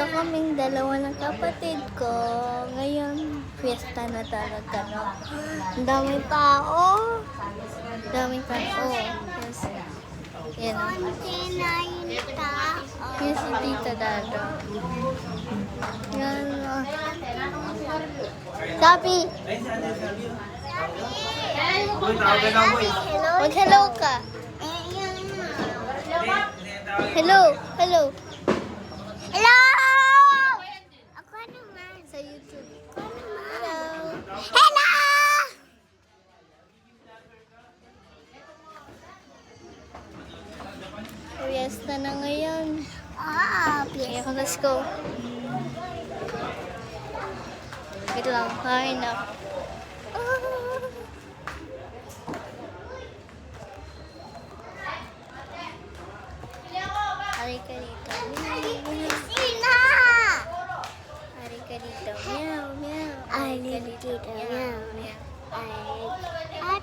Nandito kaming dalawa ng kapatid ko. Ngayon, fiesta na talaga, no? Ang daming tao. Daming tao. Yes. Yan. Konti na yung tao. Yan si Tita Dado. Yan. Sabi. Hello? Mag-hello ka. Hello. Hello. Hello! Ako naman. Sa YouTube. Hello! Hello! Fiesta na ngayon. Yes. Okay, let's go. Wait lang, kain na. Hari ka dito. Sina! Hari ka dito. Meow, meow. Hari ka dito. Meow, meow. Ay,